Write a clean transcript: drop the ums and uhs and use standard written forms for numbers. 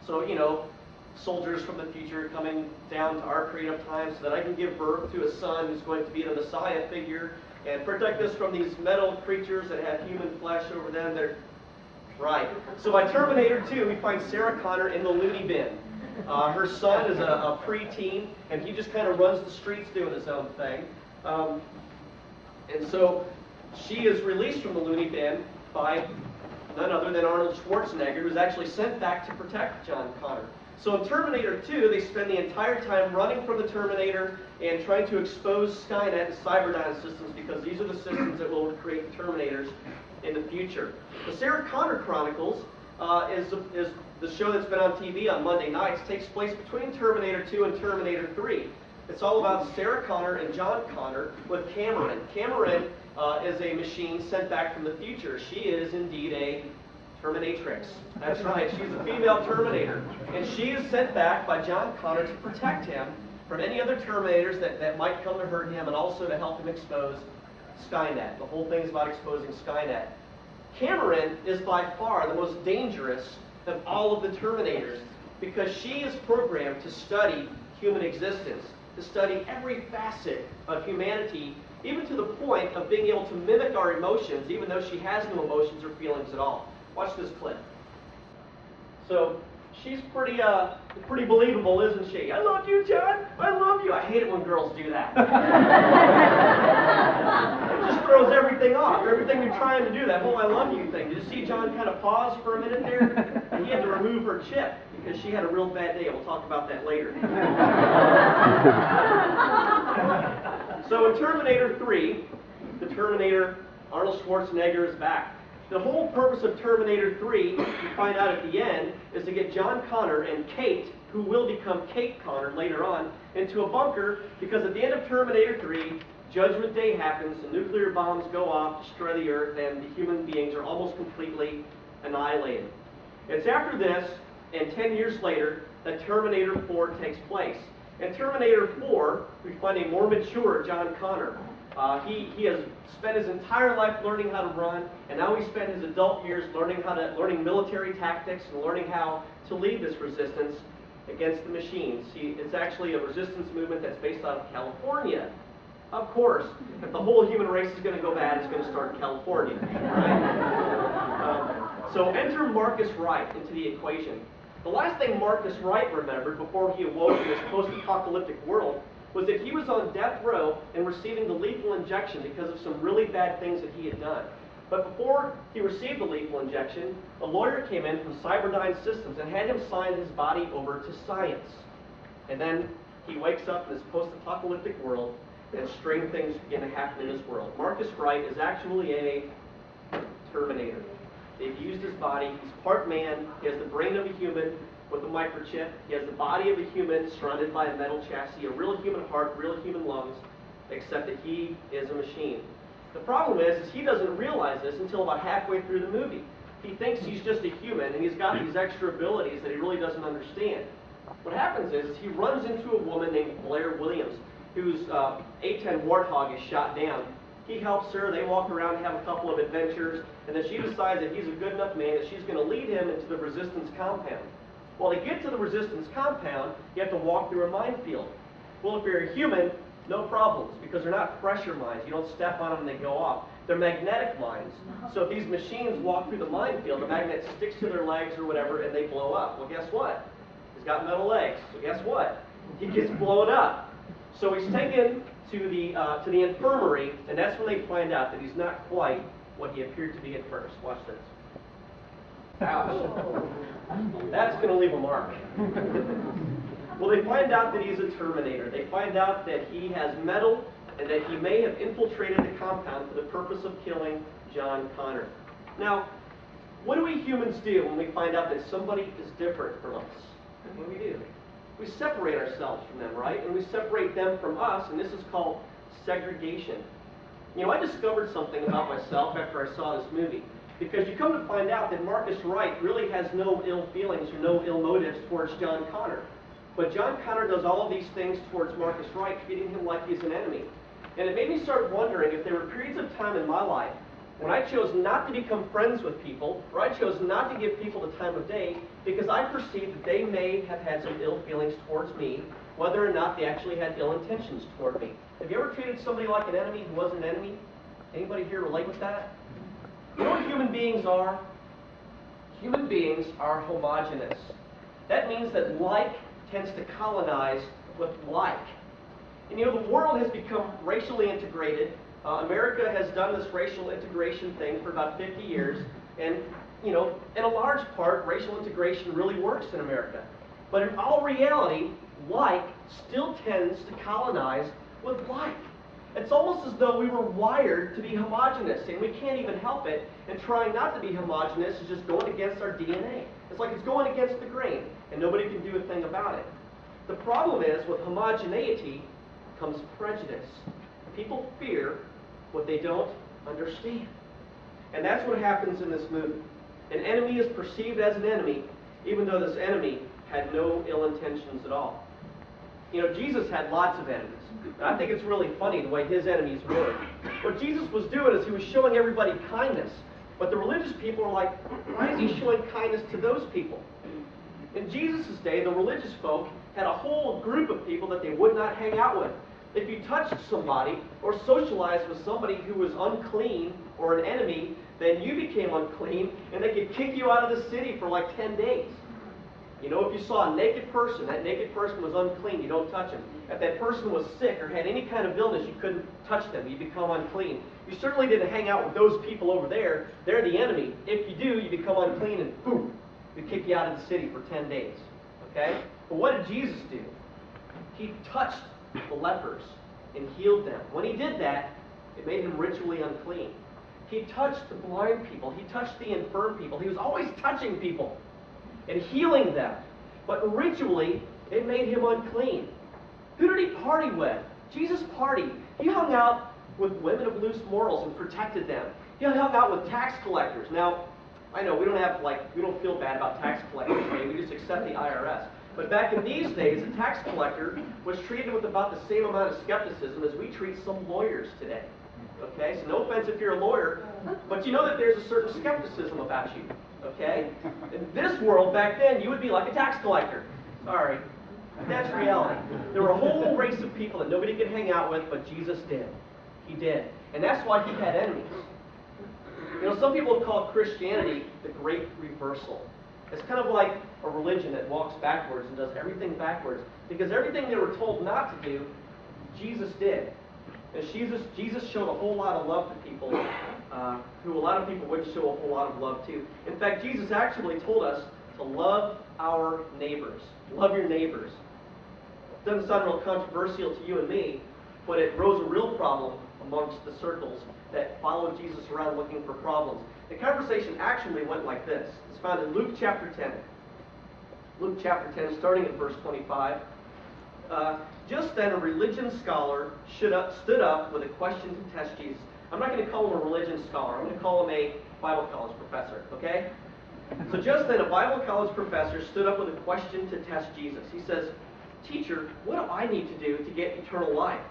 So, you know, soldiers from the future coming down to our period of time so that I can give birth to a son who's going to be the Messiah figure and protect us from these metal creatures that have human flesh over them. They're right. So by Terminator 2, we find Sarah Connor in the loony bin. Her son is a preteen, and he just kind of runs the streets doing his own thing. And so she is released from the loony bin by none other than Arnold Schwarzenegger, who's actually sent back to protect John Connor. So in Terminator 2, they spend the entire time running from the Terminator and trying to expose Skynet and Cyberdyne systems, because these are the systems that will create the Terminators in the future. The Sarah Connor Chronicles is the show that's been on TV on Monday nights. It takes place between Terminator 2 and Terminator 3. It's all about Sarah Connor and John Connor with Cameron. Cameron is a machine sent back from the future. She is indeed a Terminatrix. That's right, she's a female Terminator. And she is sent back by John Connor to protect him from any other Terminators that might come to hurt him, and also to help him expose Skynet. The whole thing is about exposing Skynet. Cameron is by far the most dangerous of all of the Terminators, because she is programmed to study human existence, to study every facet of humanity, even to the point of being able to mimic our emotions, even though she has no emotions or feelings at all. Watch this clip. So, she's pretty believable, isn't she? I love you, John. I love you. I hate it when girls do that. It just throws everything off. Everything you're trying to do, that whole I love you thing. Did you see John kind of pause for a minute there? He had to remove her chip because she had a real bad day. We'll talk about that later. So in Terminator 3, the Terminator, Arnold Schwarzenegger, is back. The whole purpose of Terminator 3, you find out at the end, is to get John Connor and Kate, who will become Kate Connor later on, into a bunker, because at the end of Terminator 3, Judgment Day happens, the nuclear bombs go off, destroy the Earth, and the human beings are almost completely annihilated. It's after this, and 10 years later, that Terminator 4 takes place. In Terminator 4, we find a more mature John Connor. He has spent his entire life learning how to run, and now he spent his adult years learning military tactics and learning how to lead this resistance against the machines. It's actually a resistance movement that's based out of California. Of course, if the whole human race is going to go bad, it's going to start in California, right? So enter Marcus Wright into the equation. The last thing Marcus Wright remembered before he awoke in this post-apocalyptic world was that he was on death row and receiving the lethal injection because of some really bad things that he had done. But before he received the lethal injection, a lawyer came in from Cyberdyne Systems and had him sign his body over to science. And then he wakes up in this post-apocalyptic world, and strange things begin to happen in his world. Marcus Wright is actually a Terminator. They've used his body. He's part man. He has the brain of a human with a microchip. He has the body of a human surrounded by a metal chassis, a real human heart, real human lungs, except that he is a machine. The problem is he doesn't realize this until about halfway through the movie. He thinks he's just a human, and he's got these extra abilities that he really doesn't understand. What happens is he runs into a woman named Blair Williams, whose A-10 Warthog is shot down. He helps her, they walk around, have a couple of adventures, and then she decides that he's a good enough man that she's going to lead him into the resistance compound. Well, to get to the resistance compound, you have to walk through a minefield. Well, if you're a human, no problems, because they're not pressure mines. You don't step on them and they go off. They're magnetic mines. So if these machines walk through the minefield, the magnet sticks to their legs or whatever, and they blow up. Well, guess what? He's got metal legs. So guess what? He gets blown up. So he's taken to the infirmary, and that's when they find out that he's not quite what he appeared to be at first. Watch this. Ouch. That's going to leave a mark. Well, they find out that he's a Terminator. They find out that he has metal and that he may have infiltrated the compound for the purpose of killing John Connor. Now, what do we humans do when we find out that somebody is different from us? What do? We separate ourselves from them, right? And we separate them from us, and this is called segregation. You know, I discovered something about myself after I saw this movie. Because you come to find out that Marcus Wright really has no ill feelings or no ill motives towards John Connor. But John Connor does all of these things towards Marcus Wright, treating him like he's an enemy. And it made me start wondering if there were periods of time in my life when I chose not to become friends with people, or I chose not to give people the time of day, because I perceive that they may have had some ill feelings towards me, whether or not they actually had ill intentions toward me. Have you ever treated somebody like an enemy who wasn't an enemy? Anybody here relate with that? You know what human beings are? Human beings are homogeneous. That means that like tends to colonize with like. And you know, the world has become racially integrated. America has done this racial integration thing for about 50 years. And, you know, in a large part, racial integration really works in America. But in all reality, like still tends to colonize with like. It's almost as though we were wired to be homogenous, and we can't even help it, and trying not to be homogenous is just going against our DNA. It's like it's going against the grain, and nobody can do a thing about it. The problem is, with homogeneity comes prejudice. People fear what they don't understand. And that's what happens in this movie. An enemy is perceived as an enemy, even though this enemy had no ill intentions at all. You know, Jesus had lots of enemies. And I think it's really funny the way his enemies were. What Jesus was doing is he was showing everybody kindness. But the religious people are like, why is he showing kindness to those people? In Jesus' day, the religious folk had a whole group of people that they would not hang out with. If you touched somebody or socialized with somebody who was unclean or an enemy, then you became unclean and they could kick you out of the city for like 10 days. You know, if you saw a naked person, that naked person was unclean, you don't touch him. If that person was sick or had any kind of illness, you couldn't touch them, you become unclean. You certainly didn't hang out with those people over there, they're the enemy. If you do, you become unclean and boom, we kick you out of the city for 10 days. Okay? But what did Jesus do? He touched the lepers and healed them. When he did that, it made him ritually unclean. He touched the blind people. He touched the infirm people. He was always touching people and healing them. But ritually, it made him unclean. Who did he party with? Jesus partied. He hung out with women of loose morals and protected them. He hung out with tax collectors. Now, I know we don't feel bad about tax collectors today. We just accept the IRS. But back in these days, a tax collector was treated with about the same amount of skepticism as we treat some lawyers today. Okay? So no offense if you're a lawyer, but you know that there's a certain skepticism about you. Okay? In this world, back then, you would be like a tax collector. Sorry. That's reality. There were a whole race of people that nobody could hang out with, but Jesus did. He did. And that's why he had enemies. You know, some people call Christianity the great reversal. It's kind of like a religion that walks backwards and does everything backwards. Because everything they were told not to do, Jesus did. And Jesus showed a whole lot of love to people who a lot of people wouldn't show a whole lot of love to. In fact, Jesus actually told us to love our neighbors. Love your neighbors. It doesn't sound real controversial to you and me, but it rose a real problem amongst the circles that followed Jesus around looking for problems. The conversation actually went like this. It's found in Luke chapter 10. Luke chapter 10, starting at verse 25. Just then a religion scholar stood up with a question to test Jesus. I'm not going to call him a religion scholar. I'm going to call him a Bible college professor, okay? So just then a Bible college professor stood up with a question to test Jesus. He says, "Teacher, what do I need to do to get eternal life?"